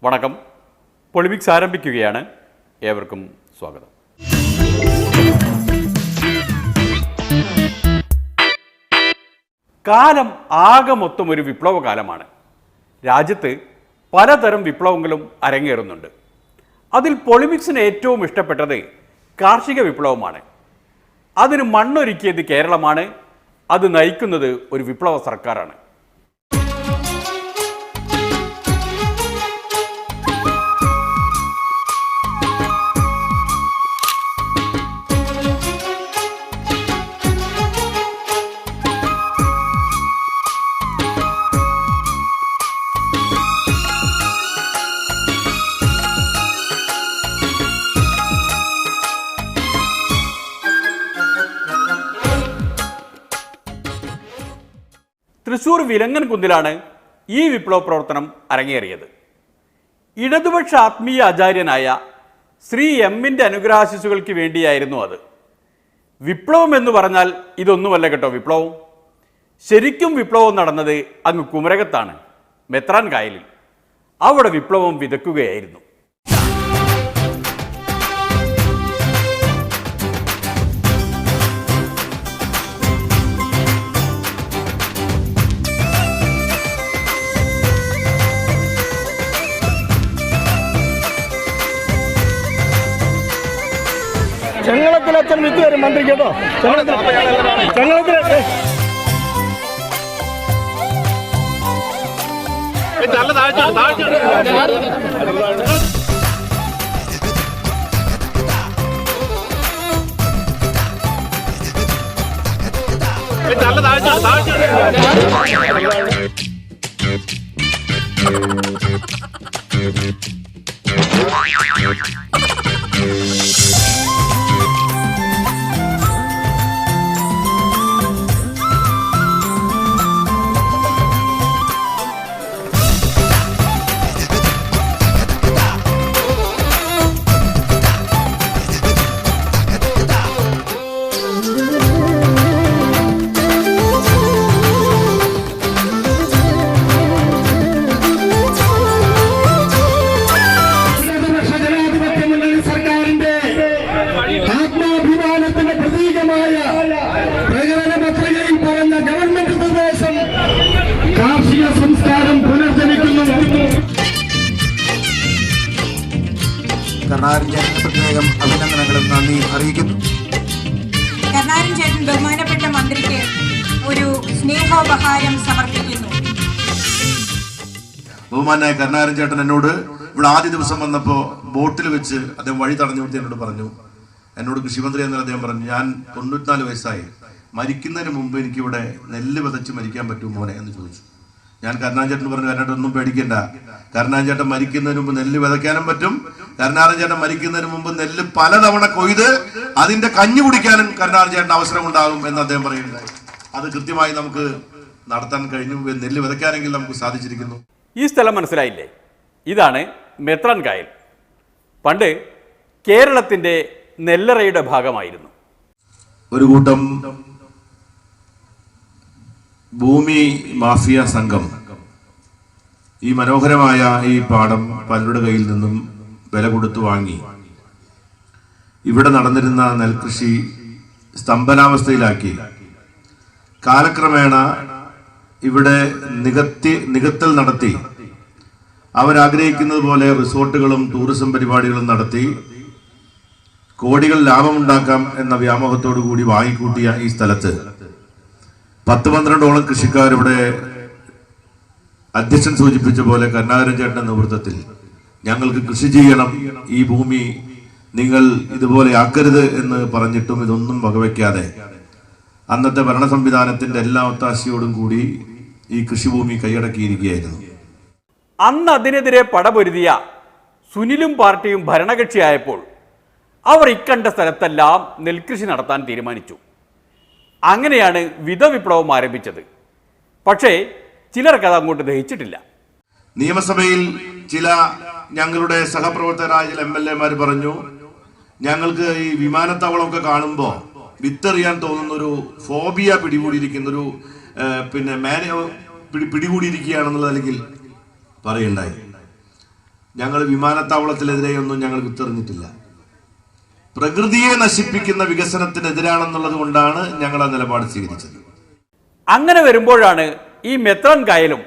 വണക്കം. പൊളിമിക്സ് ആരംഭിക്കുകയാണ്. ഏവർക്കും സ്വാഗതം. കാലം ആകെ മൊത്തം ഒരു വിപ്ലവകാലമാണ്. രാജ്യത്ത് പലതരം വിപ്ലവങ്ങളും അരങ്ങേറുന്നുണ്ട്. അതിൽ പൊളിമിക്സിന് ഏറ്റവും ഇഷ്ടപ്പെട്ടത് കാർഷിക വിപ്ലവമാണ്. അതിന് മണ്ണൊരുക്കിയത് കേരളമാണ്. അത് നയിക്കുന്നത് ഒരു വിപ്ലവ സർക്കാരാണ്. തൃശൂർ വിലങ്ങൻകുന്നിലാണ് ഈ വിപ്ലവ പ്രവർത്തനം അരങ്ങേറിയത്. ഇടതുപക്ഷ ആത്മീയ ആചാര്യനായ ശ്രീ എമ്മിൻ്റെ അനുഗ്രഹാശിസുകൾക്ക് വേണ്ടിയായിരുന്നു അത്. വിപ്ലവം എന്ന് പറഞ്ഞാൽ ഇതൊന്നുമല്ല കേട്ടോ വിപ്ലവം. ശരിക്കും വിപ്ലവം നടന്നത് അങ്ങ് കുമരകത്താണ്, മെത്രാൻ കായലിൽ. അവിടെ വിപ്ലവം വിതക്കുകയായിരുന്നു. ചെങ്ങളത്തിലച്ഛൻ വിത്ത് വരും മന്ത്രി കേട്ടോ. ചെങ്ങളത്തിൽ കർണാടൻ ചേട്ടന് പ്രത്യേകം അഭിനന്ദനങ്ങളും നന്ദി അറിയിക്കുന്നു. കർണാടൻ ചേട്ടൻ ബഹുമാനപ്പെട്ട മന്ത്രിക്ക് ഒരു സ്നേഹോപഹാരം സമർപ്പിക്കുന്നു. ബഹുമാനായ കർണാടൻ ചേട്ടൻ എന്നോട് ഇവിടെ ആദ്യ ദിവസം വന്നപ്പോൾ ബോട്ടിൽ വെച്ച് അദ്ദേഹം വഴി തടഞ്ഞു കൊടുത്ത് എന്നോട് പറഞ്ഞു, എന്നോട് കൃഷിമന്ത്രി എന്ന് അദ്ദേഹം പറഞ്ഞു, ഞാൻ 94 വയസ്സായി, മരിക്കുന്നതിന് മുമ്പ് എനിക്കിവിടെ നെല്ല് വിതച്ച് മരിക്കാൻ പറ്റുമോ മോനെ എന്ന് ചോദിച്ചു. ഞാൻ കരുണാകരൻ ചേട്ടൻ പറഞ്ഞു, കരുണാകരൻ ഒന്നും പേടിക്കണ്ട, കരുണാകരൻ ചേട്ടൻ മരിക്കുന്നതിന് മുമ്പ് നെല്ല് വിതയ്ക്കാനും പറ്റും, കരുണാകരൻ ചേട്ടൻ മരിക്കുന്നതിന് മുമ്പ് നെല്ല് പലതവണ കൊയ്ത് അതിന്റെ കഞ്ഞി കുടിക്കാനും കരുണാകരൻ ചേട്ടൻ അവസരം ഉണ്ടാകും എന്ന് അദ്ദേഹം പറയുന്നത്. അത് കൃത്യമായി നമുക്ക് നടത്താൻ കഴിഞ്ഞു. നെല്ല് വിതയ്ക്കാനെങ്കിൽ നമുക്ക് സാധിച്ചിരിക്കുന്നു. ഈ സ്ഥലം മനസ്സിലായില്ലേ? ഇതാണ് മെത്രാൻ കായൽ. പണ്ട് കേരളത്തിൻ്റെ നെല്ലറയുടെ ഭാഗമായിരുന്നു. ഒരു കൂട്ടം ഭൂമി മാഫിയ സംഘം ഈ മനോഹരമായ ഈ പാടം പലരുടെ കയ്യിൽ നിന്നും വില കൊടുത്തു വാങ്ങി ഇവിടെ നടന്നിരുന്ന നെൽകൃഷി സ്തംഭനാവസ്ഥയിലാക്കി. കാലക്രമേണ ഇവിടെ നികത്തൽ നടത്തി അവരാഗ്രഹിക്കുന്നത് പോലെ റിസോർട്ടുകളും ടൂറിസം പരിപാടികളും നടത്തി കോടികൾ ലാഭമുണ്ടാക്കാം എന്ന വ്യാമോഹത്തോടു കൂടി വാങ്ങിക്കൂട്ടിയ ഈ സ്ഥലത്ത് 10-12ഓളം കൃഷിക്കാരിവിടെ അധ്യക്ഷൻ സൂചിപ്പിച്ച പോലെ കരുണാകരൻ ചേട്ടന്റെ നേതൃത്വത്തിൽ ഞങ്ങൾക്ക് കൃഷി ചെയ്യണം, ഈ ഭൂമി നിങ്ങൾ ഇതുപോലെ ആക്കരുത് എന്ന് പറഞ്ഞിട്ടും ഇതൊന്നും വകവയ്ക്കാതെ അന്നത്തെ ഭരണ സംവിധാനത്തിന്റെ എല്ലാ ഒത്താശയോടും കൂടി ഈ കൃഷിഭൂമി കൈയടക്കിയിരിക്കുകയായിരുന്നു. അന്ന് അതിനെതിരെ പടപൊരുതിയ സുനിലും പാർട്ടിയും ഭരണകക്ഷിയായപ്പോൾ അവർ ഇക്കണ്ട സ്ഥലത്തെല്ലാം നെൽകൃഷി നടത്താൻ തീരുമാനിച്ചു. അങ്ങനെയാണ് വിധവിപ്ലവം ആരംഭിച്ചത്. പക്ഷേ ചിലർക്കത് അങ്ങോട്ട് ദഹിച്ചിട്ടില്ല. നിയമസഭയിൽ ചില ഞങ്ങളുടെ സഹപ്രവർത്തകരായ ചില MLA പറഞ്ഞു, ഞങ്ങൾക്ക് ഈ വിമാനത്താവളമൊക്കെ കാണുമ്പോൾ വിത്തെറിയാൻ തോന്നുന്ന ഒരു ഫോബിയ പിടികൂടിയിരിക്കുന്നൊരു പിടികൂടിയിരിക്കുകയാണെന്നുള്ള അല്ലെങ്കിൽ പറയുണ്ടായി. ഞങ്ങൾ വിമാനത്താവളത്തിനെതിരെയൊന്നും ഞങ്ങൾ വിത്തെറിഞ്ഞിട്ടില്ല. പ്രകൃതിയെ നശിപ്പിക്കുന്ന വികസനത്തിനെതിരാണെന്നുള്ളത് കൊണ്ടാണ് ഞങ്ങൾ ആ നിലപാട് സ്വീകരിച്ചത്. അങ്ങനെ വരുമ്പോഴാണ് ഈ മെത്രാൻ കായലും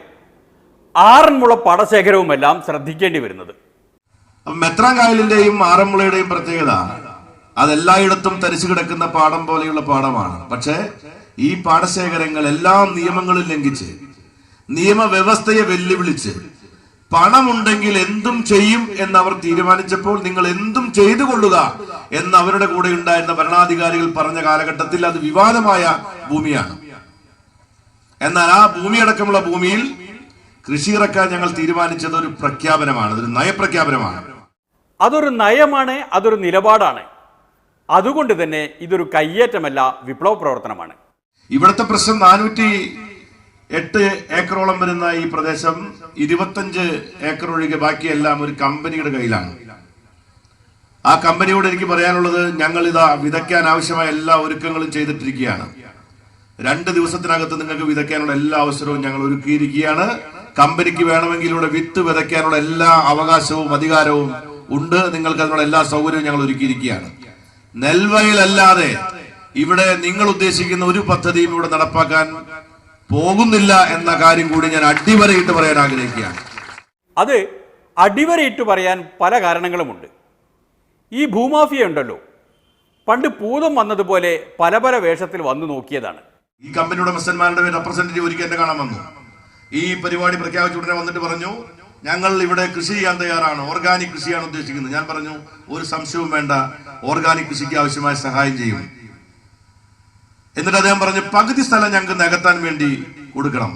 ആറന്മുള പാടശേഖരവുമെല്ലാം ശ്രദ്ധിക്കേണ്ടി വരുന്നത്. അപ്പം മെത്രാൻ കായലിന്റെയും ആറന്മുളയുടെയും പ്രത്യേകത അതെല്ലായിടത്തും തരിച്ചു കിടക്കുന്ന പാടം പോലെയുള്ള പാടമാണ്. പക്ഷേ ഈ പാടശേഖരങ്ങൾ എല്ലാ നിയമങ്ങളും ലംഘിച്ച് നിയമവ്യവസ്ഥയെ വെല്ലുവിളിച്ച് പണമുണ്ടെങ്കിൽ എന്തും ചെയ്യും എന്നവർ തീരുമാനിച്ചപ്പോൾ നിങ്ങൾ എന്തും ചെയ്തു കൊള്ളുക എന്ന് അവരുടെ കൂടെ ഉണ്ടായിരുന്ന ഭരണാധികാരികൾ പറഞ്ഞ കാലഘട്ടത്തിൽ അത് വിവാദമായ ഭൂമിയാണ്. എന്നാൽ ആ ഭൂമിയടക്കമുള്ള ഭൂമിയിൽ കൃഷി ഇറക്കാൻ ഞങ്ങൾ തീരുമാനിച്ചത് ഒരു പ്രഖ്യാപനമാണ്, അതൊരു നയപ്രഖ്യാപനമാണ്. അതൊരു നയമാണ്, അതൊരു നിലപാടാണ്. അതുകൊണ്ട് തന്നെ ഇതൊരു കയ്യേറ്റമല്ല, വിപ്ലവ പ്രവർത്തനമാണ്. ഇവിടുത്തെ പ്രശ്നം 408 ഏക്കറോളം വരുന്ന ഈ പ്രദേശം 25 ഏക്കർ ഒഴികെ ബാക്കിയെല്ലാം ഒരു കമ്പനിയുടെ കയ്യിലാണ്. ആ കമ്പനിയോട് എനിക്ക് പറയാനുള്ളത്, ഞങ്ങൾ ഇതാ വിതയ്ക്കാൻ ആവശ്യമായ എല്ലാ ഒരുക്കങ്ങളും ചെയ്തിട്ടിരിക്കുകയാണ്. 2 ദിവസത്തിനകത്ത് നിങ്ങൾക്ക് വിതയ്ക്കാനുള്ള എല്ലാ അവസരവും ഞങ്ങൾ ഒരുക്കിയിരിക്കുകയാണ്. കമ്പനിക്ക് വേണമെങ്കിൽ ഇവിടെ വിത്ത് വിതയ്ക്കാനുള്ള എല്ലാ അവകാശവും അധികാരവും ഉണ്ട്. നിങ്ങൾക്ക് അതിനുള്ള എല്ലാ സൗകര്യവും ഞങ്ങൾ ഒരുക്കിയിരിക്കുകയാണ്. നെൽവയലല്ലാതെ ഇവിടെ നിങ്ങൾ ഉദ്ദേശിക്കുന്ന ഒരു പദ്ധതിയും ഇവിടെ നടപ്പാക്കാൻ പോകുന്നില്ല എന്ന കാര്യം കൂടി ഞാൻ അടിവരയിട്ട് പറയാൻ ആഗ്രഹിക്കുകയാണ്. അത് അടിവരയിട്ട് പറയാൻ പല കാരണങ്ങളുമുണ്ട്. ഈ ഭൂമാഫിയ ഉണ്ടല്ലോ, പണ്ട് പൂതം വന്നതുപോലെ പല പല വേഷത്തിൽ വന്നു നോക്കിയതാണ്. ഈ കമ്പനി ഉടമസ്ഥന്മാരുടെ റെപ്രസെന്റേറ്റീവ് ഒരിക്കൽ എന്നെ കാണാൻ വന്നു. ഈ പരിപാടി പ്രഖ്യാപിച്ച ഉടനെ വന്നിട്ട് പറഞ്ഞു, ഞങ്ങൾ ഇവിടെ കൃഷി ചെയ്യാൻ തയ്യാറാണ്, ഓർഗാനിക് കൃഷിയാണ് ഉദ്ദേശിക്കുന്നത്. ഞാൻ പറഞ്ഞു, ഒരു സംശയവും വേണ്ട, ഓർഗാനിക് കൃഷിക്ക് ആവശ്യമായ സഹായം ചെയ്യും. എന്നിട്ട് അദ്ദേഹം പറഞ്ഞു, പകുതി സ്ഥലം ഞങ്ങൾക്ക് നികത്താൻ വേണ്ടി കൊടുക്കണം.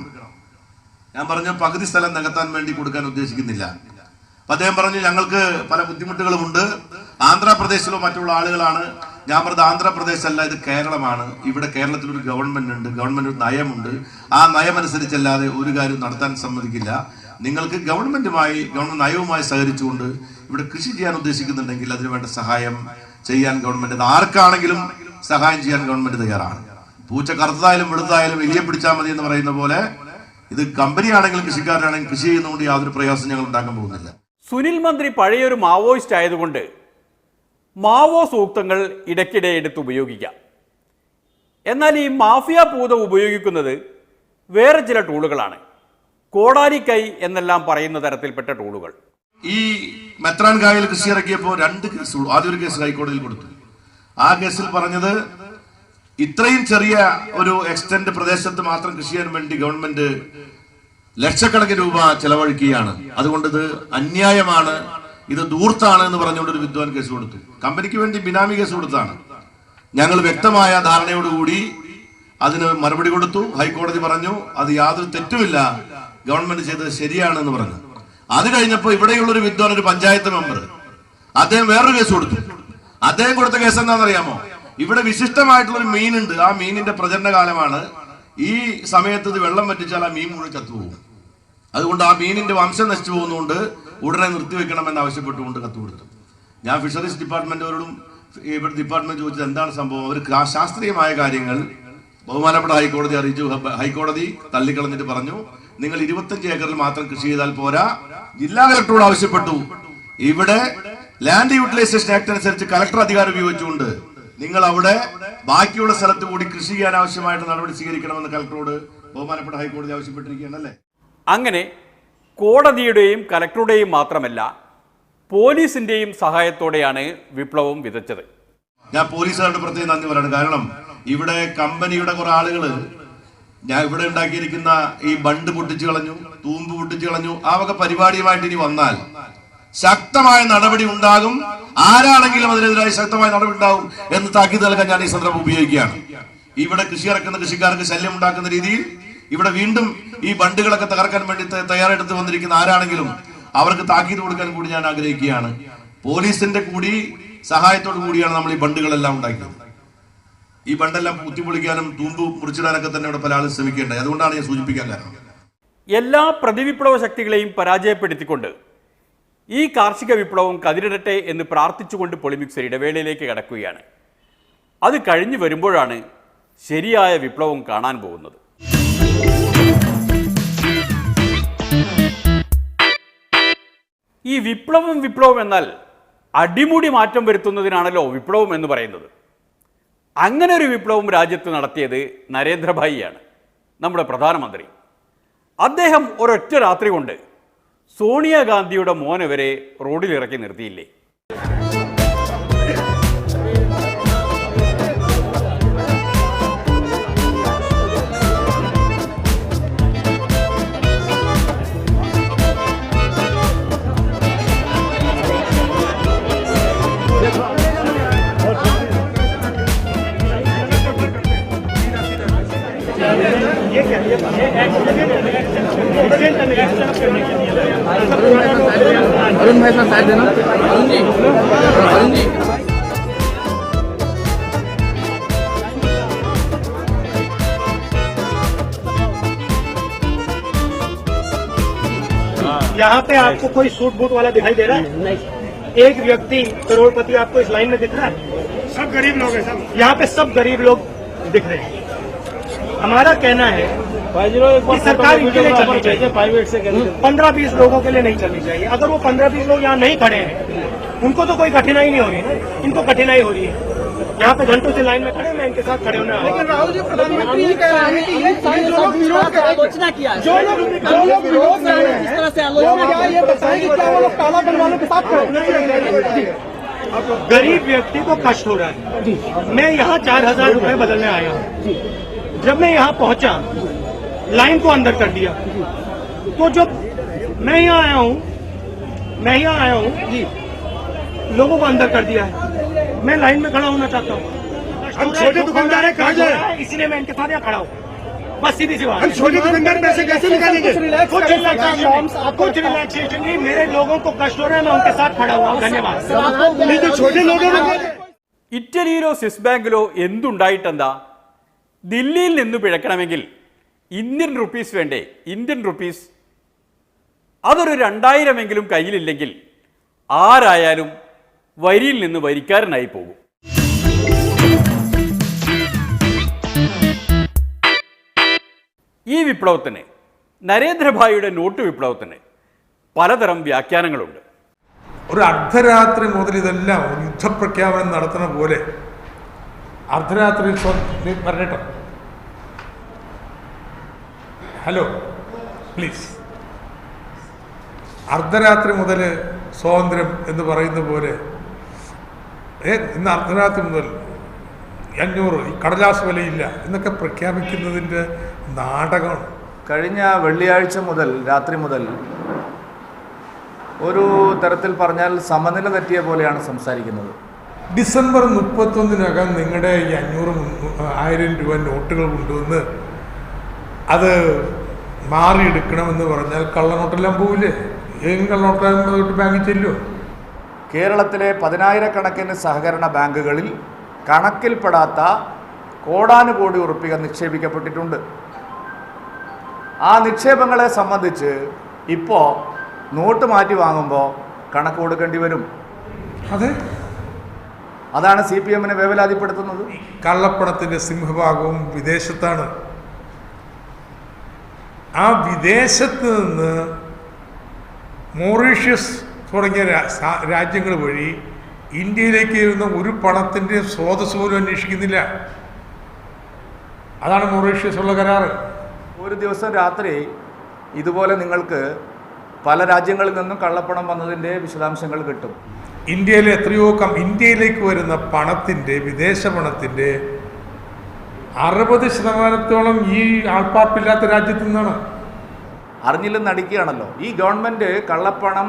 ഞാൻ പറഞ്ഞു, പകുതി സ്ഥലം നികത്താൻ വേണ്ടി കൊടുക്കാൻ ഉദ്ദേശിക്കുന്നില്ല. അപ്പൊ അദ്ദേഹം പറഞ്ഞു, ഞങ്ങൾക്ക് പല ബുദ്ധിമുട്ടുകളുമുണ്ട്, ആന്ധ്രാപ്രദേശിലോ മറ്റുള്ള ആളുകളാണ്. ഞാൻ പറഞ്ഞത്, ആന്ധ്രാപ്രദേശ് അല്ല, ഇത് കേരളമാണ്. ഇവിടെ കേരളത്തിലൊരു ഗവൺമെന്റ് ഉണ്ട്, ഗവൺമെന്റ് ഒരു നയമുണ്ട്. ആ നയമനുസരിച്ചല്ലാതെ ഒരു കാര്യം നടത്താൻ സമ്മതിക്കില്ല. നിങ്ങൾക്ക് ഗവൺമെന്റ് നയവുമായി സഹകരിച്ചുകൊണ്ട് ഇവിടെ കൃഷി ചെയ്യാൻ ഉദ്ദേശിക്കുന്നുണ്ടെങ്കിൽ അതിനുവേണ്ട സഹായം ചെയ്യാൻ ഗവൺമെന്റ്, ആർക്കാണെങ്കിലും സഹായം ചെയ്യാൻ ഗവൺമെന്റ് തയ്യാറാണ്. പൂച്ച കറുത്തതായാലും വെളുത്തായാലും എലിയെ പിടിച്ചാൽ മതി എന്ന് പറയുന്ന പോലെ ഇത് കമ്പനിയാണെങ്കിലും കൃഷിക്കാരനാണെങ്കിലും കൃഷി ചെയ്യുന്നതുകൊണ്ട് യാതൊരു പ്രയാസം ഞങ്ങൾ ഉണ്ടാക്കാൻ പോകുന്നില്ല. സുനിൽ മന്ത്രി പഴയൊരു മാവോയിസ്റ്റ് ആയതുകൊണ്ട് മാവോ സൂക്തങ്ങൾ ഇടയ്ക്കിടെ എടുത്ത് ഉപയോഗിക്കാം. എന്നാൽ ഈ മാഫിയ പൂതം ഉപയോഗിക്കുന്നത് വേറെ ചില ടൂളുകളാണ്. കോടാലിക്കൈ എന്നെല്ലാം പറയുന്ന തരത്തിൽപ്പെട്ട ടൂളുകൾ. ഈ മെത്രാൻ കായൽ കൃഷി ഇറക്കിയപ്പോൾ 2 കേസ്, ആദ്യം ഒരു കേസ് ഹൈക്കോടതിയിൽ കൊടുത്തു. ആ കേസിൽ പറഞ്ഞത്, ഇത്രയും ചെറിയ ഒരു എക്സ്റ്റന്റ് പ്രദേശത്ത് മാത്രം കൃഷി ചെയ്യാൻ വേണ്ടി ഗവൺമെന്റ് ലക്ഷക്കണക്കിന് രൂപ ചെലവഴിക്കുകയാണ്, അതുകൊണ്ട് ഇത് അന്യായമാണ്, ഇത് ധൂർത്താണ് എന്ന് പറഞ്ഞുകൊണ്ട് ഒരു വിദ്വാൻ കേസ് കൊടുത്തു. കമ്പനിക്ക് വേണ്ടി ബിനാമി കേസ് കൊടുത്താണ്. ഞങ്ങൾ വ്യക്തമായ ധാരണയോടുകൂടി അതിന് മറുപടി കൊടുത്തു. ഹൈക്കോടതി പറഞ്ഞു അത് യാതൊരു തെറ്റുമില്ല, ഗവൺമെന്റ് ചെയ്തത് ശരിയാണെന്ന് പറഞ്ഞു. അത് കഴിഞ്ഞപ്പോൾ ഇവിടെയുള്ള ഒരു വിദ്വാൻ, ഒരു പഞ്ചായത്ത് മെമ്പർ, അദ്ദേഹം വേറൊരു കേസ് കൊടുത്തു. അദ്ദേഹം കൊടുത്ത കേസ് എന്താണെന്നറിയാമോ? ഇവിടെ വിശിഷ്ടമായിട്ടുള്ള ഒരു മീനുണ്ട്, ആ മീനിന്റെ പ്രചരണ കാലമാണ്, ഈ സമയത്ത് ഇത് വെള്ളം വറ്റിച്ചാൽ ആ മീൻ മുഴുവൻ ചത്തുപോകും, അതുകൊണ്ട് ആ മീനിന്റെ വംശം നശിച്ചു പോകുന്നതുകൊണ്ട് ഉടനെ നിർത്തിവെക്കണമെന്ന് ആവശ്യപ്പെട്ടുകൊണ്ട് കത്ത് കൊടുത്തു. ഞാൻ ഫിഷറീസ് ഡിപ്പാർട്ട്മെന്റുകാരോടും ഇവിടെ ഡിപ്പാർട്ട്മെന്റ് ചോദിച്ചത് എന്താണ് സംഭവം. അവർ ശാസ്ത്രീയമായ കാര്യങ്ങൾ ബഹുമാനപ്പെട്ട ഹൈക്കോടതി അറിയിച്ചു. ഹൈക്കോടതി തള്ളിക്കളഞ്ഞിട്ട് പറഞ്ഞു, നിങ്ങൾ 25 ഏക്കറിൽ മാത്രം കൃഷി ചെയ്താൽ പോരാ. ജില്ലാ കളക്ടറോട് ആവശ്യപ്പെട്ടു, ഇവിടെ ലാൻഡ് യൂട്ടിലൈസേഷൻ ആക്ട് അനുസരിച്ച് കളക്ടർ അധികാരം ഉപയോഗിച്ചുകൊണ്ട് നിങ്ങൾ അവിടെ ബാക്കിയുള്ള സ്ഥലത്ത് കൂടി കൃഷി ചെയ്യാൻ ആവശ്യമായിട്ട് നടപടി സ്വീകരിക്കണമെന്ന് കളക്ടറോട് ബഹുമാനപ്പെട്ട ഹൈക്കോടതി ആവശ്യപ്പെട്ടിരിക്കുകയാണല്ലേ. അങ്ങനെ കോടതിയുടെയും കലക്ടറുടെയും മാത്രമല്ല പോലീസിന്റെയും സഹായത്തോടെയാണ് വിപ്ലവം വിതച്ചത്. ഞാൻ പോലീസുകാരുടെ പ്രത്യേകം നന്ദി പറയണം. കാരണം ഇവിടെ കമ്പനിയുടെ കുറെ ആളുകള് ഞാൻ ഇവിടെ ഉണ്ടാക്കിയിരിക്കുന്ന ഈ ബണ്ട് പൊട്ടിച്ചു കളഞ്ഞു, തൂമ്പ് പൊട്ടിച്ചു കളഞ്ഞു. ആ വക പരിപാടിയുമായിട്ട് ഇനി വന്നാൽ ശക്തമായ നടപടി ഉണ്ടാകും, ആരാണെങ്കിലും അതിനെതിരായി ശക്തമായ നടപടി ഉണ്ടാകും എന്ന് താക്കീത് നൽകാൻ ഞാൻ ഈ സന്ദർഭം ഉപയോഗിക്കുകയാണ്. ഇവിടെ കൃഷി ഇറക്കുന്ന കൃഷിക്കാർക്ക് ശല്യം ഉണ്ടാക്കുന്ന രീതിയിൽ ഇവിടെ വീണ്ടും ഈ ബണ്ടുകളൊക്കെ തകർക്കാൻ വേണ്ടി തയ്യാറെടുത്ത് വന്നിരിക്കുന്ന ആരാണെങ്കിലും അവർക്ക് താക്കീത് കൊടുക്കാൻ കൂടി ഞാൻ ആഗ്രഹിക്കുകയാണ്. പോലീസിന്റെ കൂടി സഹായത്തോടു കൂടിയാണ് നമ്മൾ ഈ ബണ്ടുകളെല്ലാം ഉണ്ടാക്കിയത്. ഈ ബണ്ടെല്ലാം കുത്തിപ്പൊളിക്കാനും തൂമ്പ് മുറിച്ചിടാനൊക്കെ തന്നെ ഇവിടെ പല ആളും ശ്രമിക്കേണ്ടത്. അതുകൊണ്ടാണ് ഞാൻ സൂചിപ്പിക്കാൻ കാരണം. എല്ലാ പ്രതിവിപ്ലവ ശക്തികളെയും പരാജയപ്പെടുത്തിക്കൊണ്ട് ഈ കാർഷിക വിപ്ലവം കതിരിടട്ടെ എന്ന് പ്രാർത്ഥിച്ചുകൊണ്ട് പൊളിമിക്സ് ഇടവേളയിലേക്ക് കടക്കുകയാണ്. അത് കഴിഞ്ഞു വരുമ്പോഴാണ് ശരിയായ വിപ്ലവം കാണാൻ പോകുന്നത്. ഈ വിപ്ലവം എന്നാൽ അടിമുടി മാറ്റം വരുത്തുന്നതിനാണല്ലോ വിപ്ലവം എന്ന് പറയുന്നത്. അങ്ങനെ ഒരു വിപ്ലവം രാജ്യത്ത് നടത്തിയത് നരേന്ദ്രഭായിയാണ്, നമ്മുടെ പ്രധാനമന്ത്രി. അദ്ദേഹം ഒരൊറ്റ രാത്രി കൊണ്ട് സോണിയാഗാന്ധിയുടെ മോനെ വരെ റോഡിലിറക്കി നിർത്തിയില്ലേ? अरुण भाई साथ देना। अरुण जी यहाँ पे आपको कोई सूट बूट वाला दिखाई दे रहा है? नहीं। एक व्यक्ति करोड़पति आपको इस लाइन में दिख रहा है? सब गरीब लोग हैं। सब यहाँ पे सब गरीब लोग दिख रहे हैं। हमारा कहना है कि सरकार इनके लिए चलनी चाहिए, प्राइवेट से 15-20 लोगों के लिए नहीं चलनी चाहिए। अगर वो 15-20 लोग यहाँ नहीं खड़े हैं, उनको तो कोई कठिनाई नहीं हो रही है, इनको कठिनाई हो रही है। यहाँ पे घंटों से लाइन में खड़े, मैं इनके साथ खड़े होना। लेकिन राहुल जी, प्रधानमंत्री ये कह रहे हैं कि ये आलोचना किया, जो लोग विरोध कर रहे हैं, जिस तरह से आलोचना, ये बताएं कि क्या वो लोग काला बन वालों के साथ खड़े? गरीब व्यक्ति को कष्ट हो रहा है। मैं यहाँ 4000 रुपए बदलने आया हूँ। जब मैं यहाँ पहुंचा, लाइन को अंदर कर दिया, तो जब मैं यहाँ आया हूँ जी, लोगों को अंदर कर दिया है। मैं लाइन में खड़ा होना चाहता हूँ। हम छोटे दुकानदार हैं, कहाँ जाए? इसलिए मैं इनके साथ यहाँ खड़ा हूँ। बस सीधी सी बात। हम छोटे दुकानदार पैसे कैसे निकालेंगे? कुछ रिलैक्सेशन नहीं, मेरे लोगों को कष्ट हो रहा है, मैं उनके साथ खड़ा हुआ हूँ। धन्यवाद। छोटे लोगों ने ഇറ്റലിയിലോ സ്വിസ് ബാങ്കിലോ എന്തുണ്ടായിട്ടെന്താ? ദില്ലിയിൽ നിന്ന് പിഴക്കണമെങ്കിൽ ഇന്ത്യൻ റുപ്പീസ് വേണ്ടേ? ഇന്ത്യൻ റുപ്പീസ് അതൊരു 2000 കയ്യിലില്ലെങ്കിൽ ആരായാലും വരിയിൽ നിന്ന് വരിക്കാരനായി പോകും. ഈ വിപ്ലവത്തിന്, നരേന്ദ്രഭായിയുടെ നോട്ട് വിപ്ലവത്തിന് പലതരം വ്യാഖ്യാനങ്ങളുണ്ട്. ഒരു അർദ്ധരാത്രി മുതൽ ഇതെല്ലാം യുദ്ധപ്രഖ്യാപനം നടത്തുന്ന പോലെ അർദ്ധരാത്രി പറഞ്ഞിട്ടോ, ഹലോ പ്ലീസ്, അർദ്ധരാത്രി മുതൽ സ്വാതന്ത്ര്യം എന്ന് പറയുന്ന പോലെ ഇന്ന് അർദ്ധരാത്രി മുതൽ 500 കടലാസ് വിലയില്ല എന്നൊക്കെ പ്രഖ്യാപിക്കുന്നതിൻ്റെ നാടകമാണ്. കഴിഞ്ഞ വെള്ളിയാഴ്ച മുതൽ രാത്രി മുതൽ ഒരു തരത്തിൽ പറഞ്ഞാൽ സമനില തെറ്റിയ പോലെയാണ് സംസാരിക്കുന്നത്. ഡിസംബർ 31-നകം നിങ്ങളുടെ ഈ 500-1000 രൂപ നോട്ടുകൾ കൊണ്ടുവന്ന് അത് മാറിയെടുക്കണമെന്ന് പറഞ്ഞാൽ കള്ളനോട്ടെല്ലാം പോവില്ലേ? ഏതും കള്ളനോട്ട് ബാങ്കിൽ ചെല്ലുമോ? കേരളത്തിലെ 10,000-കണക്കിന് സഹകരണ ബാങ്കുകളിൽ കണക്കിൽപ്പെടാത്ത കോടാനുകോടി ഉറുപ്പിക നിക്ഷേപിക്കപ്പെട്ടിട്ടുണ്ട്. ആ നിക്ഷേപങ്ങളെ സംബന്ധിച്ച് ഇപ്പോൾ നോട്ട് മാറ്റി വാങ്ങുമ്പോൾ കണക്ക് കൊടുക്കേണ്ടി വരും. അതാണ് CPM-നെ വേവലാതിപ്പെടുത്തുന്നത്. കള്ളപ്പണത്തിൻ്റെ സിംഹഭാഗവും വിദേശത്താണ്. ആ വിദേശത്ത് നിന്ന് മൗറീഷ്യസ് തുടങ്ങിയ രാജ്യങ്ങൾ വഴി ഇന്ത്യയിലേക്ക് വരുന്ന ഒരു പണത്തിൻ്റെ സ്രോതസ് പോലും അന്വേഷിക്കുന്നില്ല. അതാണ് മൗറീഷ്യസ് ഉള്ള കരാറ്. ഒരു ദിവസം രാത്രി ഇതുപോലെ നിങ്ങൾക്ക് പല രാജ്യങ്ങളിൽ നിന്നും കള്ളപ്പണം വന്നതിൻ്റെ വിശദാംശങ്ങൾ കിട്ടും. ഇന്ത്യയിലെ ഇന്ത്യയിലേക്ക് വരുന്ന പണത്തിൻ്റെ, വിദേശ പണത്തിൻ്റെ 60% ഈ ആൾപ്പാർപ്പില്ലാത്ത രാജ്യത്തു നിന്നാണ്. അറിഞ്ഞില്ലെന്ന് നടിക്കുകയാണല്ലോ. ഈ ഗവൺമെൻറ് കള്ളപ്പണം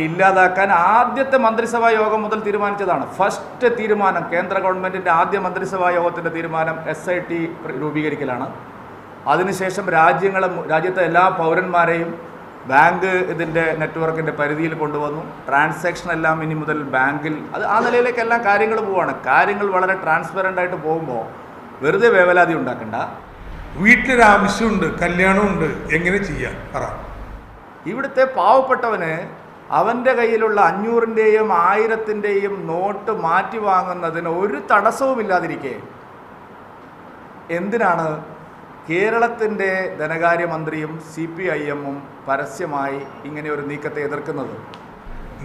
ഇല്ലാതാക്കാൻ ആദ്യത്തെ മന്ത്രിസഭാ യോഗം മുതൽ തീരുമാനിച്ചതാണ്. ഫസ്റ്റ് തീരുമാനം, കേന്ദ്ര ഗവൺമെൻറ്റിൻ്റെ ആദ്യ മന്ത്രിസഭാ യോഗത്തിൻ്റെ തീരുമാനം SIT രൂപീകരിക്കലാണ്. അതിനുശേഷം രാജ്യത്തെ എല്ലാ പൗരന്മാരെയും ബാങ്ക് ഇതിൻ്റെ നെറ്റ്വർക്കിൻ്റെ പരിധിയിൽ കൊണ്ടുവന്നു. ട്രാൻസാക്ഷൻ എല്ലാം ഇനി മുതൽ ബാങ്കിൽ ആ നിലയിലേക്കെല്ലാം കാര്യങ്ങൾ പോവുകയാണ്. കാര്യങ്ങൾ വളരെ ട്രാൻസ്പെറൻ്റ് ആയിട്ട് പോകുമ്പോൾ വെറുതെ വേവലാതി ഉണ്ടാക്കണ്ട. വീട്ടിലൊരാവശ്യമുണ്ട്, കല്യാണമുണ്ട്, എങ്ങനെ ചെയ്യാം പറ. ഇവിടുത്തെ പാവപ്പെട്ടവന് അവൻ്റെ കയ്യിലുള്ള 500-ൻ്റെയും 1000-ൻ്റെയും നോട്ട് മാറ്റി വാങ്ങുന്നതിന് ഒരു തടസ്സവുമില്ലാതിരിക്കെ എന്തിനാണ് കേരളത്തിൻ്റെ ധനകാര്യമന്ത്രിയും CPIM-ഉം പരസ്യമായി ഇങ്ങനെ ഒരു നീക്കത്തെ എതിർക്കുന്നത്?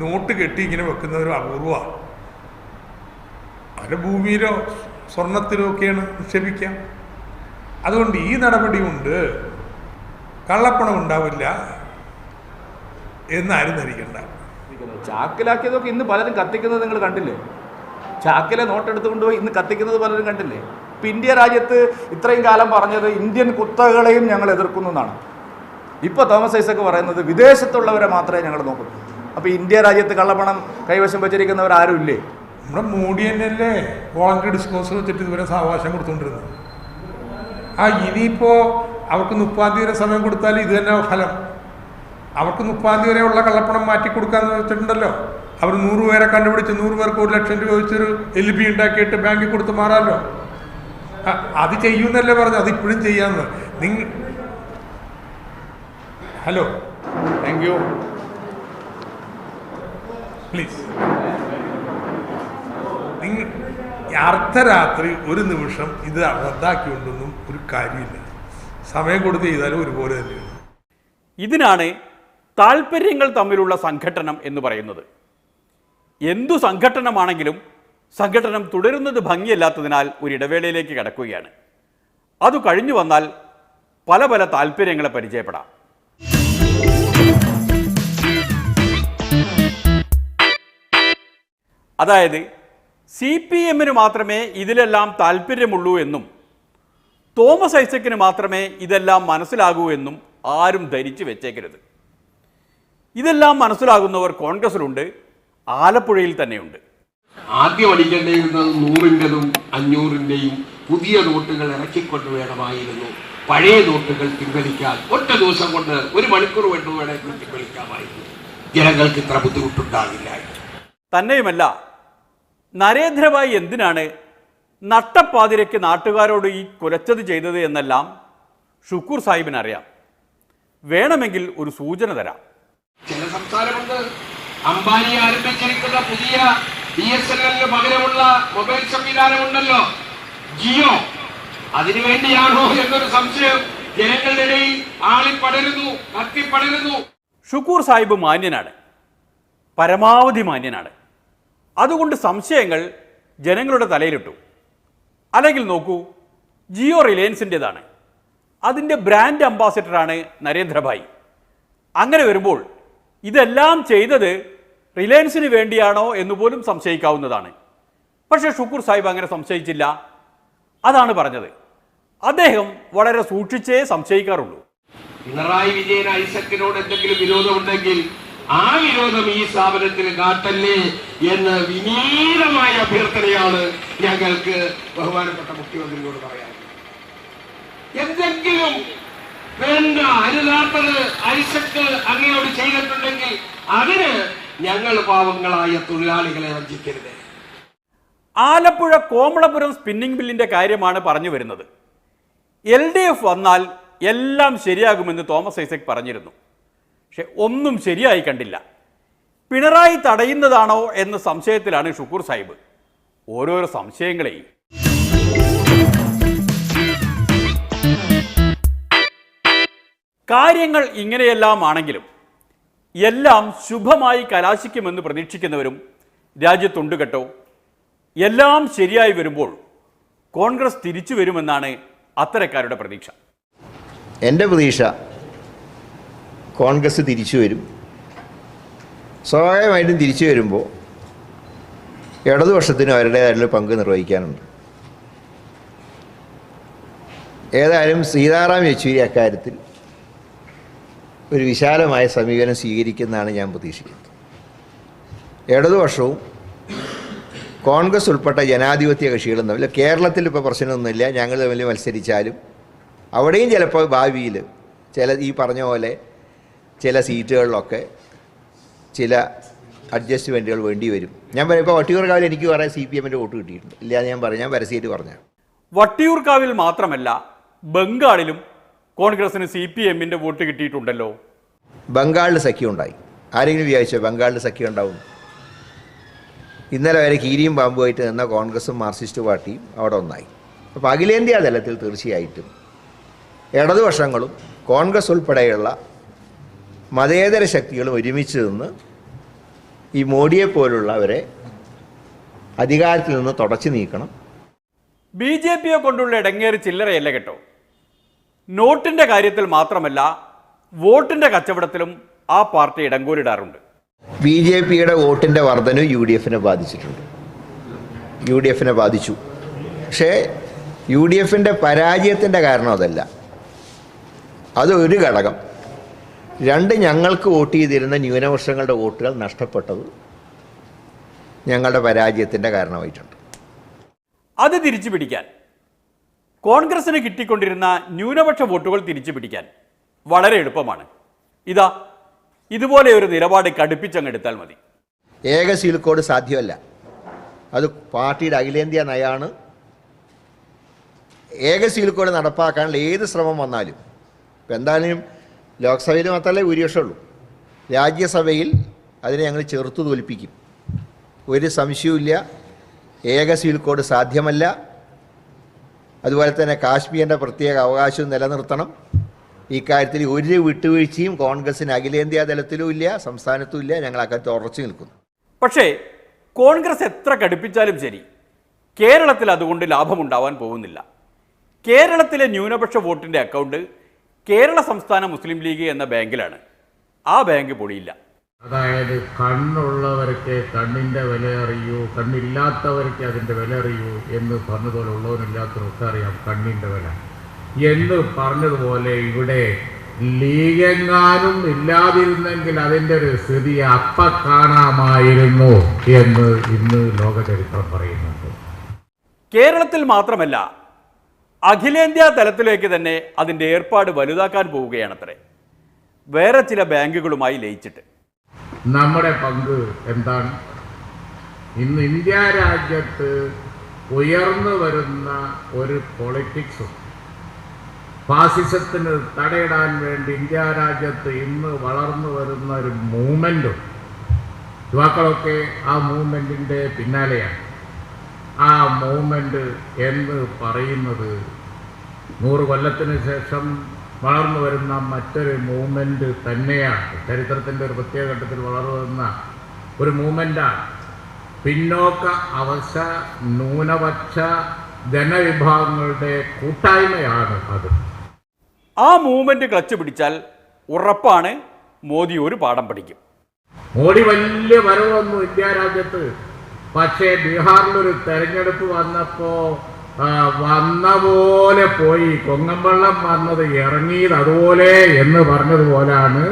നോട്ട് കെട്ടി ഇങ്ങനെ വെക്കുന്നവരും അപൂർവമാണ്. അവരുടെ ഭൂമിയിലോ സ്വർണത്തിലോ ഒക്കെയാണ് നിക്ഷേപിക്കാം. അതുകൊണ്ട് ഈ നടപടി കൊണ്ട് കള്ളപ്പണം ഉണ്ടാവില്ല എന്നാരും ധരിക്കണ്ട. ചാക്കിലാക്കിയതൊക്കെ ഇന്ന് പലരും കത്തിക്കുന്നത് നിങ്ങൾ കണ്ടില്ലേ? ചാക്കിലെ നോട്ടെടുത്ത് കൊണ്ടുപോയി ഇന്ന് കത്തിക്കുന്നത് പലരും കണ്ടില്ലേ? ഇപ്പം ഇന്ത്യ രാജ്യത്ത് ഇത്രയും കാലം പറഞ്ഞത് ഇന്ത്യൻ കുത്തകളെയും ഞങ്ങൾ എതിർക്കുന്നു എന്നാണ്. ഇപ്പോൾ തോമസ് ഐസക് പറയുന്നത് വിദേശത്തുള്ളവരെ മാത്രമേ ഞങ്ങൾ നോക്കൂ. അപ്പോൾ ഇന്ത്യ രാജ്യത്ത് കള്ളപ്പണം കൈവശം വെച്ചിരിക്കുന്നവർ ആരും ഇല്ലേ? നമ്മുടെ മോഡി തന്നെയല്ലേ വോളണ്ടറി ഡിസ്ക്ലോസർ വെച്ചിട്ട് ഇതുവരെ സാവകാശം കൊടുത്തുകൊണ്ടിരുന്നത്. ഇനിയിപ്പോൾ അവർക്ക് 30-ാം തീയതി വരെ സമയം കൊടുത്താൽ ഇത് തന്നെ ഫലം. അവർക്ക് 30-ാം തീയതി വരെയുള്ള കള്ളപ്പണം മാറ്റിക്കൊടുക്കാന്ന് വെച്ചിട്ടുണ്ടല്ലോ. അവർ 100 പേരെ കണ്ടുപിടിച്ച് 100 പേർക്ക് 1 ലക്ഷം രൂപ വെച്ചൊരു LB ഉണ്ടാക്കിയിട്ട് ബാങ്കിൽ കൊടുത്ത് മാറാമല്ലോ. അത് ചെയ്യുന്നല്ലേ പറഞ്ഞു, അതിപ്പോഴും ചെയ്യാമെന്ന്. Hello, thank you, please. നിങ്ങൾ അർദ്ധരാത്രി ഒരു നിമിഷം ഇത് റദ്ദാക്കിക്കൊണ്ടൊന്നും ഒരു കാര്യമില്ല. സമയം കൊടുത്ത് ചെയ്താലും ഒരുപോലെ തന്നെയാണ്. ഇതിനാണ് താല്പര്യങ്ങൾ തമ്മിലുള്ള സംഘട്ടനം എന്ന് പറയുന്നത്. എന്തു സംഘട്ടനമാണെങ്കിലും സംഘട്ടനം തുടരുന്നത് ഭംഗിയല്ലാത്തതിനാൽ ഒരു ഇടവേളയിലേക്ക് കടക്കുകയാണ്. അത് കഴിഞ്ഞു വന്നാൽ പല പല താല്പര്യങ്ങളെ പരിചയപ്പെടാം. അതായത് CPM-ന് മാത്രമേ ഇതിലെല്ലാം താല്പര്യമുള്ളൂ എന്നും തോമസ് ഐസക്കിന് മാത്രമേ ഇതെല്ലാം മനസ്സിലാകൂ എന്നും ആരും ധരിച്ചു വെച്ചേക്കരുത്. ഇതെല്ലാം മനസ്സിലാകുന്നവർ കോൺഗ്രസിലുണ്ട്, ആലപ്പുഴയിൽ തന്നെയുണ്ട്. ആദ്യം അടിക്കേണ്ടിയിരുന്നത് 100-ൻ്റെതും 500-ൻ്റെയും പുതിയ നോട്ടുകൾ ഇറക്കിക്കൊണ്ട് വേണമായിരുന്നു പഴയ നോട്ടുകൾ പിൻവലിക്കാൻ. ഒറ്റ ദിവസം കൊണ്ട് 1 മണിക്കൂർ കൊണ്ട് വേണമെങ്കിൽ പിൻവലിക്കാമായിരുന്നു. ജനങ്ങൾക്ക് ഇത്ര ബുദ്ധിമുട്ടുണ്ടാകില്ല. തന്നെയുമല്ല, നരേന്ദ്രഭായ് എന്തിനാണ് നട്ടപ്പാതിരയ്ക്ക് നാട്ടുകാരോട് ഈ കുലച്ചത് ചെയ്തത് എന്നെല്ലാം ഷുക്കൂർ സാഹിബിന് അറിയാം. വേണമെങ്കിൽ ഒരു സൂചന തരാം. ചില സംസ്ഥാനമുണ്ട് അംബാനി ആരംഭിച്ചിരിക്കുന്ന പുതിയ BSNL-ന് പകരമുള്ള മൊബൈൽ സംവിധാനമുണ്ടല്ലോ, ജിയോ. അതിനുവേണ്ടിയാണോ എന്നൊരു സംശയം ജനങ്ങളുടെ ഇടയിൽ ആളിപ്പടരുന്നു, കത്തിപ്പടരുന്നു. ഷുക്കൂർ സാഹിബ് മാന്യനാണ്, പരമാവധി മാന്യനാണ്. അതുകൊണ്ട് സംശയങ്ങൾ ജനങ്ങളുടെ തലയിലിട്ടു. അല്ലെങ്കിൽ നോക്കൂ, ജിയോ റിലയൻസിൻ്റെതാണ്, അതിൻ്റെ ബ്രാൻഡ് അംബാസിഡറാണ് നരേന്ദ്രഭായ്. അങ്ങനെ വരുമ്പോൾ ഇതെല്ലാം ചെയ്തത് റിലയൻസിന് വേണ്ടിയാണോ എന്ന് പോലും സംശയിക്കാവുന്നതാണ്. പക്ഷേ ഷുക്കൂർ സാഹിബ് അങ്ങനെ സംശയിച്ചില്ല. അതാണ് പറഞ്ഞത്. അദ്ദേഹം വളരെ സൂക്ഷിച്ചേ സംശയിക്കാറുള്ളൂ. പിണറായി വിജയൻ ഐസക്കിനോട് എന്തെങ്കിലും വിരോധമുണ്ടെങ്കിൽ ആ വിരോധം ഈ സ്ഥാപനത്തിൽ കാട്ടല്ലേ എന്ന് വിനീതമായ അഭ്യർത്ഥനയാണ് ഞങ്ങൾക്ക് ബഹുമാനപ്പെട്ട മുഖ്യമന്ത്രിയോട് പറയാൻ. എന്തെങ്കിലും വേണ്ട അരുതാത്തത് ഐസക്ക് അങ്ങയോട് ചെയ്തിട്ടുണ്ടെങ്കിൽ അതിന് ഞങ്ങൾ പാവങ്ങളായ തൊഴിലാളികളെ വഞ്ചിക്കരുത്. ആലപ്പുഴ കോമളപുരം സ്പിന്നിംഗ് മില്ലിൻ്റെ കാര്യമാണ് പറഞ്ഞു വരുന്നത്. LDF വന്നാൽ എല്ലാം ശരിയാകുമെന്ന് തോമസ് ഐസക് പറഞ്ഞിരുന്നു. പക്ഷെ ഒന്നും ശരിയായി കണ്ടില്ല. പിണറായി തടയുന്നതാണോ എന്ന സംശയത്തിലാണ് ഷുക്കൂർ സാഹിബ്. ഓരോരോ സംശയങ്ങളെയും കാര്യങ്ങൾ ഇങ്ങനെയെല്ലാം ആണെങ്കിലും എല്ലാം ശുഭമായി കലാശിക്കുമെന്ന് പ്രതീക്ഷിക്കുന്നവരും രാജ്യത്തുണ്ട് കേട്ടോ. എല്ലാം ശരിയായി വരുമ്പോൾ കോൺഗ്രസ് തിരിച്ചു വരുമെന്നാണ് അത്തരക്കാരുടെ പ്രതീക്ഷ. എൻ്റെ പ്രതീക്ഷ കോൺഗ്രസ് തിരിച്ചു വരും. സ്വാഭാവികമായിട്ടും തിരിച്ചു വരുമ്പോൾ ഇടതുപക്ഷത്തിന് അവരുടേതായിട്ടുള്ള പങ്ക് നിർവഹിക്കാനുണ്ട്. ഏതായാലും സീതാറാം യെച്ചൂരി അക്കാര്യത്തിൽ ഒരു വിശാലമായ സമീപനം സ്വീകരിക്കുന്നതാണ് ഞാൻ പ്രതീക്ഷിക്കുന്നത്. ഇടതുപക്ഷവും കോൺഗ്രസ് ഉൾപ്പെട്ട ജനാധിപത്യ കക്ഷികളും തമ്മിൽ കേരളത്തിൽ ഇപ്പോൾ പ്രശ്നമൊന്നുമില്ല. ഞങ്ങൾ തമ്മിൽ മത്സരിച്ചാലും അവിടെയും ചിലപ്പോൾ ഭാവിയിൽ ഈ പറഞ്ഞ പോലെ ചില സീറ്റുകളിലൊക്കെ ചില അഡ്ജസ്റ്റ്മെൻറ്റുകൾ വേണ്ടി വരും. ഞാൻ പറയാം, ഇപ്പോൾ വട്ടിയൂർക്കാവിൽ എനിക്ക് പറയാൻ CPM-ൻ്റെ വോട്ട് കിട്ടിയിട്ടുണ്ട്. ഇല്ല ഞാൻ പരസ്യമായിട്ട് പറഞ്ഞു. വട്ടിയൂർക്കാവിൽ മാത്രമല്ല, ബംഗാളിലും കോൺഗ്രസിന് CPM-ൻ്റെ വോട്ട് കിട്ടിയിട്ടുണ്ടല്ലോ. ബംഗാളിൽ സഖ്യം ഉണ്ടായി. ആരെങ്കിലും വിചാരിച്ചോ ബംഗാളിൽ സഖ്യം ഉണ്ടാവും? ഇന്നലെ വരെ കീരിയും പാമ്പുമായിട്ട് നിന്ന കോൺഗ്രസും മാർക്സിസ്റ്റ് പാർട്ടിയും അവിടെ ഒന്നായി. അപ്പോൾ അഖിലേന്ത്യാ തലത്തിൽ തീർച്ചയായിട്ടും ഇടതുപക്ഷങ്ങളും കോൺഗ്രസ് ഉൾപ്പെടെയുള്ള മതേതര ശക്തികളും ഒരുമിച്ച് നിന്ന് ഈ മോഡിയെപ്പോലുള്ളവരെ അധികാരത്തിൽ നിന്ന് തുടച്ചു നീക്കണം. BJP കൊണ്ടുള്ള ഇടങ്ങേറി ചില്ലറയല്ല കേട്ടോ. നോട്ടിൻ്റെ കാര്യത്തിൽ മാത്രമല്ല, വോട്ടിൻ്റെ കച്ചവടത്തിലും ആ പാർട്ടി ഇടങ്കോലിടാറുണ്ട്. BJPയുടെ വോട്ടിൻ്റെ വർധനവ് UDFനെ ബാധിച്ചിട്ടുണ്ട്. UDFനെ ബാധിച്ചു. പക്ഷേ UDFൻ്റെ പരാജയത്തിൻ്റെ കാരണം അതല്ല. അതൊരു ഘടകം. രണ്ട്, ഞങ്ങൾക്ക് വോട്ട് ചെയ്തിരുന്ന ന്യൂനപക്ഷങ്ങളുടെ വോട്ടുകൾ നഷ്ടപ്പെട്ടത് ഞങ്ങളുടെ പരാജയത്തിൻ്റെ കാരണമായിട്ടുണ്ട്. അത് തിരിച്ചു പിടിക്കാൻ, കോൺഗ്രസിന് കിട്ടിക്കൊണ്ടിരുന്ന ന്യൂനപക്ഷ വോട്ടുകൾ തിരിച്ചു പിടിക്കാൻ വളരെ എളുപ്പമാണ്. ഇതുപോലെ ഒരു നിലപാട് കടുപ്പിച്ചങ്ങെടുത്താൽ മതി. ഏക സീൽ കോഡ് സാധ്യമല്ല. അത് പാർട്ടിയുടെ അഖിലേന്ത്യാ നയമാണ്. ഏക സീൽ കോഡ് നടപ്പാക്കാനുള്ള ഏത് ശ്രമം വന്നാലും, ഇപ്പം എന്തായാലും ലോക്സഭയിൽ മാത്രമല്ലേ ഭൂരിപക്ഷമുള്ളൂ, രാജ്യസഭയിൽ അതിനെ ഞങ്ങൾ ചെറുത്തു തോൽപ്പിക്കും. ഒരു സംശയവുമില്ല. ഏക സീൽ കോഡ് സാധ്യമല്ല. അതുപോലെ തന്നെ കാശ്മീരിൻ്റെ പ്രത്യേക അവകാശവും നിലനിർത്തണം. ഇക്കാര്യത്തിൽ ഒരു വിട്ടുവീഴ്ചയും കോൺഗ്രസിന് അഖിലേന്ത്യാ തലത്തിലും ഇല്ല, സംസ്ഥാനത്തും ഇല്ല. ഞങ്ങൾ അക്കാര്യത്തിൽ ഉറച്ചു നിൽക്കുന്നു. പക്ഷേ കോൺഗ്രസ് എത്ര കടുപ്പിച്ചാലും ശരി, കേരളത്തിൽ അതുകൊണ്ട് ലാഭമുണ്ടാവാൻ പോകുന്നില്ല. കേരളത്തിലെ ന്യൂനപക്ഷ വോട്ടിൻ്റെ അക്കൗണ്ട് കേരള സംസ്ഥാന മുസ്ലിം ലീഗ് എന്ന ബാങ്കിലാണ്. ആ ബാങ്ക് പൊളിയില്ല. അതായത് കണ്ണുള്ളവർക്ക് കണ്ണിൻ്റെ വില അറിയൂ, കണ്ണില്ലാത്തവർക്ക് അതിൻ്റെ വില അറിയൂ എന്ന് പറഞ്ഞതുപോലെ ഉള്ളവരില്ലാത്തവർക്ക് അറിയാം കണ്ണിൻ്റെ വില എന്ന് പറഞ്ഞതുപോലെ ഇവിടെ ലീഗെങ്ങാനും ഇല്ലാതിരുന്നെങ്കിൽ അതിൻ്റെ ഒരു സ്ഥിതി കാണാമായിരുന്നു എന്ന് ഇന്ന് ലോകചരിത്രം പറയുന്നുണ്ട്. കേരളത്തിൽ മാത്രമല്ല, അഖിലേന്ത്യാ തലത്തിലേക്ക് തന്നെ അതിൻ്റെ ഏർപ്പാട് വലുതാക്കാൻ പോവുകയാണത്രേ, വേറെ ചില ബാങ്കുകളുമായി ലയിച്ചിട്ട്. നമ്മുടെ പങ്ക് എന്താണ്? ഇന്ന് ഇന്ത്യ രാജ്യത്ത് ഉയർന്നു വരുന്ന ഒരു പൊളിറ്റിക്സും ഫാസിസത്തിന് തടയിടാൻ വേണ്ടി ഇന്ത്യ രാജ്യത്ത് ഇന്ന് വളർന്നു വരുന്ന ഒരു മൂവ്മെൻറ്റും യുവാക്കളൊക്കെ ആ മൂവ്മെൻറ്റിൻ്റെ പിന്നാലെയാണ്. ആ മൂവ്മെൻറ്റ് എന്ന് പറയുന്നത് 100 കൊല്ലത്തിന് ശേഷം വളർന്നു വരുന്ന മറ്റൊരു മൂവ്മെൻറ്റ് തന്നെയാണ്. ചരിത്രത്തിൻ്റെ ഒരു പ്രത്യേക ഘട്ടത്തിൽ വളർന്നു വരുന്ന ഒരു മൂവ്മെൻറ്റാണ്. പിന്നോക്ക അവശ ന്യൂനപക്ഷ ജനവിഭാഗങ്ങളുടെ കൂട്ടായ്മയാണ് അത്. ആ മൂവ്മെൻറ്റ് ക്ലച്ച് പിടിച്ചാൽ ഉറപ്പാണ് മോദി ഒരു പാഠം പഠിക്കും. മോഡി വലിയ വരവ് വന്നു ഇന്ത്യ രാജ്യത്ത്. പക്ഷേ ബീഹാറിലൊരു തെരഞ്ഞെടുപ്പ് വന്നപ്പോൾ വന്ന പോലെ പോയി, കൊങ്ങമ്പള്ളം വന്നത് ഇറങ്ങിയത് അതുപോലെ എന്ന് പറഞ്ഞതുപോലെയാണ്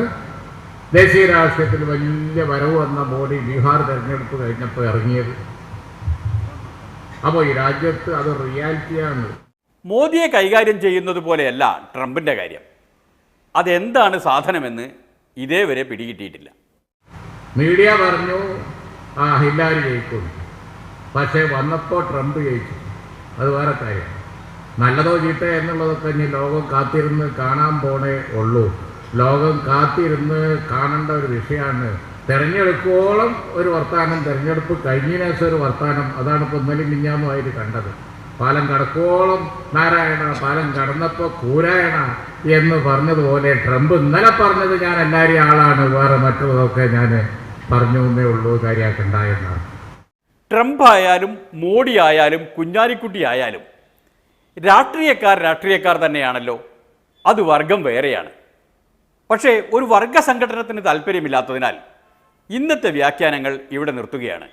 ദേശീയ രാഷ്ട്രീയത്തിൽ വലിയ വരവ് വന്ന മോഡി ബീഹാർ തെരഞ്ഞെടുപ്പ് കഴിഞ്ഞപ്പോൾ ഇറങ്ങിയത്. അപ്പോൾ ഈ രാജ്യത്ത് അത് റിയാലിറ്റിയാണ്. മോദിയെ കൈകാര്യം ചെയ്യുന്നത് പോലെയല്ല ട്രംപിൻ്റെ കാര്യം. അതെന്താണ് സാധനമെന്ന് ഇതേവരെ പിടികിട്ടിയിട്ടില്ല. മീഡിയ പറഞ്ഞു ഹില്ലാരി ജയിക്കും, പക്ഷേ വന്നപ്പോൾ ട്രംപ് ജയിച്ചു. അത് വേറെ കാര്യം. നല്ലതോ ചീത്തയോ എന്നുള്ളതൊക്കെ ഇനി ലോകം കാത്തിരുന്ന് കാണാൻ പോണേ ഉള്ളൂ. ലോകം കാത്തിരുന്ന് കാണേണ്ട ഒരു വിഷയമാണ്. തെരഞ്ഞെടുപ്പോളം ഒരു വർത്താനം, തെരഞ്ഞെടുപ്പ് കഴിഞ്ഞതിന് ശേഷം ഒരു വർത്താനം. അതാണ് ഇപ്പോൾ ഇന്നലെയും മിഞ്ഞാന്നുമായിട്ട് കണ്ടത്. പാലം കടക്കോളം നാരായണ, പാലം കടന്നപ്പോൾ കൂരായണ എന്ന് പറഞ്ഞതുപോലെ ട്രംപ് ഇന്നലെ പറഞ്ഞത് ഞാൻ എല്ലാവരെയും ആളാണ്, വേറെ മറ്റുള്ളതൊക്കെ ഞാൻ പറഞ്ഞു എന്നേ ഉള്ളൂ, കാര്യമാക്കണ്ടായെന്നാണ്. ട്രംപ് ആയാലും മോഡി ആയാലും കുഞ്ഞാലിക്കുട്ടി ആയാലും രാഷ്ട്രീയക്കാർ തന്നെയാണല്ലോ. അത് വർഗം വേറെയാണ്. പക്ഷേ ഒരു വർഗ സംഘടനത്തിന് താല്പര്യമില്ലാത്തതിനാൽ ഇന്നത്തെ വ്യാഖ്യാനങ്ങൾ ഇവിടെ നിർത്തുകയാണ്.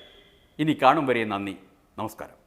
ഇനി കാണും വരെ നന്ദി, നമസ്കാരം.